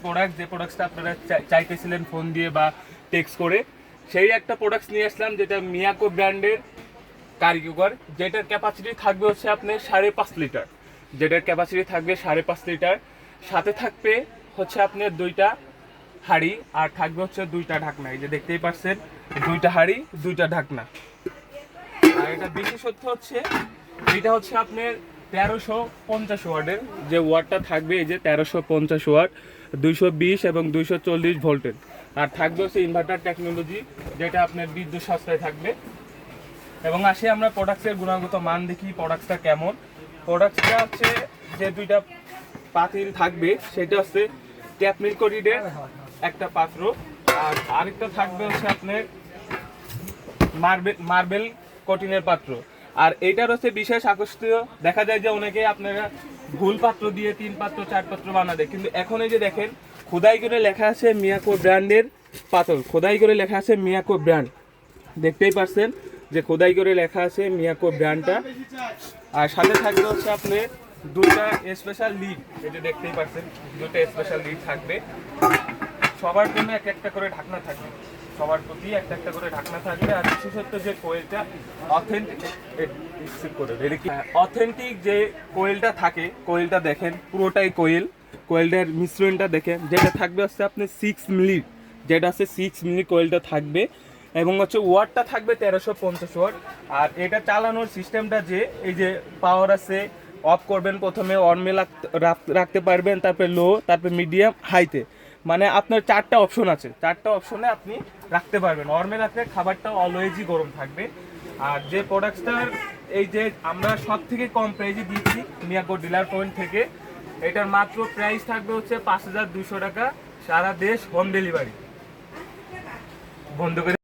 Product, যে প্রোডাক্টটা আপনারা চাইতেছিলেন ফোন দিয়ে বা টেক্সট করে, সেই একটা প্রোডাক্ট নিয়ে আসলাম যেটা মিয়াকো ব্র্যান্ডের কারি কুকার, যেটার ক্যাপাসিটি থাকবে হচ্ছে আপনার 5.5 লিটার। যেটার ক্যাপাসিটি থাকবে 5.5 লিটার। সাথে থাকবে হচ্ছে আপনার 2টা হাঁড়ি, আর থাকবে হচ্ছে 2টা ঢাকনা। এই যে দেখতেই পাচ্ছেন 2টা হাঁড়ি 2টা ঢাকনা। আর এটা বিশেষত্ব হচ্ছে এটা হচ্ছে আপনার 1350 ওয়াটের যে ওয়াটটা থাকবে, এই যে 1350 ওয়াট, 220 এবং 240 ভোল্টের। আর থাকবে হচ্ছে ইনভার্টার টেকনোলজি, যেটা আপনার বিদ্যুৎ সাশ্রয় থাকবে। এবং আসে আমরা প্রোডাক্টের গুণগত মান দেখি প্রোডাক্টটা কেমন। প্রোডাক্টটা হচ্ছে যে 2টা পাতিল থাকবে সেটা হচ্ছে ট্যাপমিল করিডের একটা পাত্র, আর আরেকটা থাকবে হচ্ছে আপনার মার্বেল কটিনের পাত্র। আর এইটার হচ্ছে বিশেষ আকর্ষণীয়, দেখা যায় যে অনেকে আপনারা ভুল পাত্র দিয়ে 3 পাত্র 4 পাত্র বানা দেয়, কিন্তু এখন এই যে দেখেন খোদাই করে লেখা আছে মিয়াকো ব্র্যান্ডের পাতল, খোদাই করে লেখা আছে মিয়াকো ব্র্যান্ড। দেখতেই পাচ্ছেন যে খোদাই করে লেখা আছে মিয়াকো ব্র্যান্ডটা। আর সাথে থাকবে হচ্ছে আপনার 2টা স্পেশাল লিড, এটা দেখতেই পাচ্ছেন 2টা স্পেশাল লিড থাকবে। সবার জন্য একটা করে ঢাকনা থাকবে, সবার প্রতি একটা করে ঢাকনা থাকবে। আর বিশেষত যে কোয়েলটা অথেন্টিক যে কোয়েলটা থাকে, কোয়েলটা দেখেন পুরোটাই কোয়েলটার মিশ্রণটা দেখেন, যেটা থাকবে হচ্ছে আপনার 6 মিলি, যেটা আছে 6 মিলি কোয়েলটা থাকবে। এবং হচ্ছে ওয়াটটা থাকবে 1350 ওয়াট। আর এটা চালানোর সিস্টেমটা যে এই যে পাওয়ার আছে, অফ করবেন প্রথমে, অনমে রাখতে পারবেন, তারপরে লো, তারপরে মিডিয়াম, হাইতে। মানে আপনার 4টা অপশন আছে, 4টা অপশনে আপনি রাখতে পারবেন। নর্মে রাখলে খাবারটা অলওয়েজই গরম থাকবে। আর যে প্রোডাক্টটার এই যে আমরা সব থেকে কম প্রাইজে দিচ্ছি মিয়াকো ডিলার পয়েন্ট থেকে, এটার মাত্র প্রাইস থাকবে হচ্ছে 5200 টাকা, সারা দেশ হোম ডেলিভারি। বন্ধ করে